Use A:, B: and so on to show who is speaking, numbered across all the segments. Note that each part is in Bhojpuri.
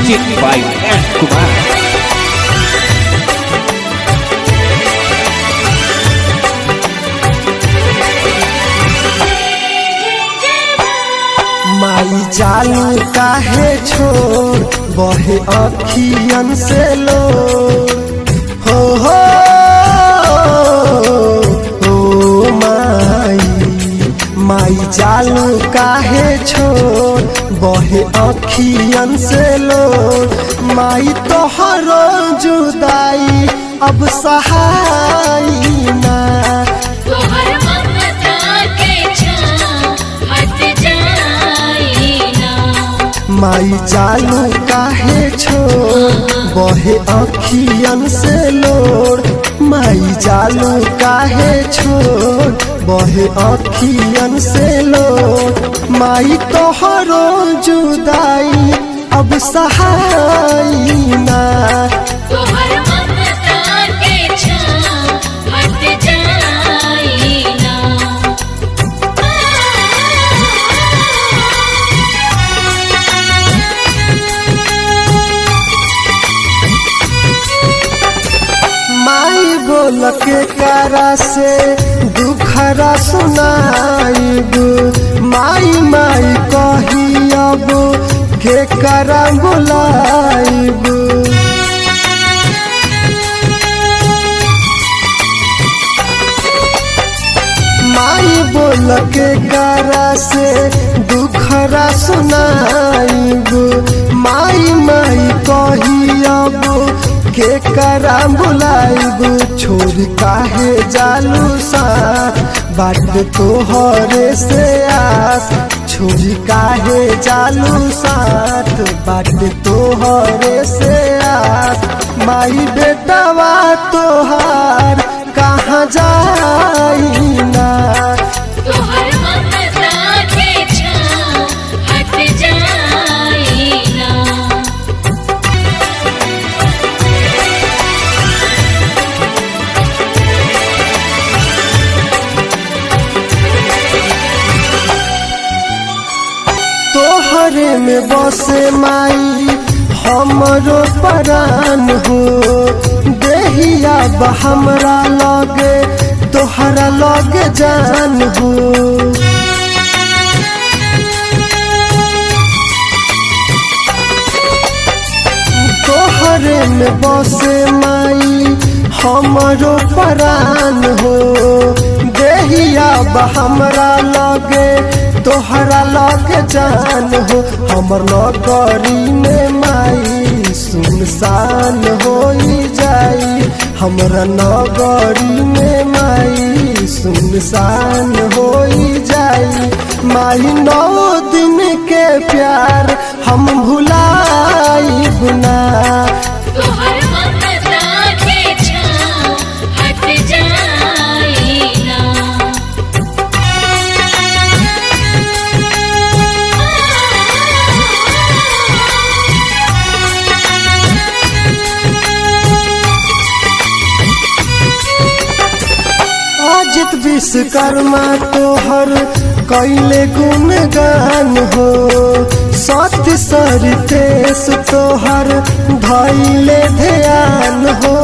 A: Music by S. Kumar.
B: माई जालू काहे छोड़ बहे अखियन से लो हो माई जालू काहे छोड़ बहे अखियन से लो माई तोहरो जुदाई अब सहाई ना माई जालू काहे छोड़ बहे अखियन से लोड़ माई जालू काहे छोड़ बहे अखियन से लोड़ माई तोहरो जुदाई अब सहाई ना बोल के कारा से दुखरा सुनाइब माई माई कही अब के करा बुलाइब माई बोल के कारा से दुखरा सुनाइब माई माई कही अब के करा बुलाइब छोड़ काहे जालू सा बाट तोहरे से आस छोड़ काहे जालू साथ बाट तोहरे से आस माई बेटवा तोहार कहाँ जाई ना तोहरे में बसे माई हमरो परान हो देहिया हमरा लगे तोहरा लगे जान हो तोहरे में बसे माई हमरो परान हो देहिया हमरा लगे तोहरा लगे जान हो हमर नगरी में माई सुनसान हो जाई हमरा नगरी में माई सुनसान हो जाई माई 9 दिन के प्यार हम भुलाई बुना अजित विश्वकर्मा तोहर कैले गुणगान हो सत्य सरितेश तोहर धैले ध्यान हो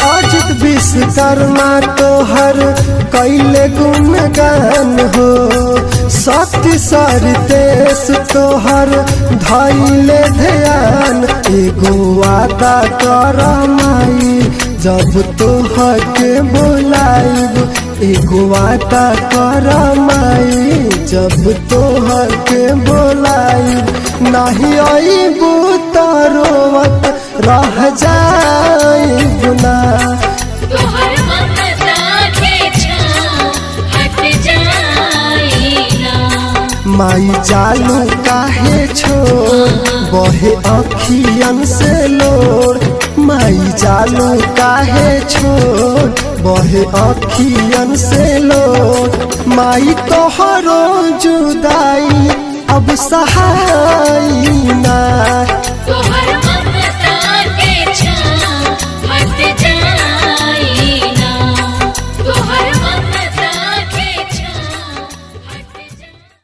B: अजित विश्वकर्मा तोहर कैले गुणगान हो सत्य सरितेश तोहर धैले ध्यान एगो वादा कर माई जब तोहके बुलाइब एगो वादा कर माई जब तोहके बुलाइब नहीं आइबू त रोवत रह जाइब ना माई जालू काहे छोड़ बहे अखियन से लोड़ माई जालू काहे छोड़ बहे अखियन से लोड़ माई तोहरो जुदाई अब सहाय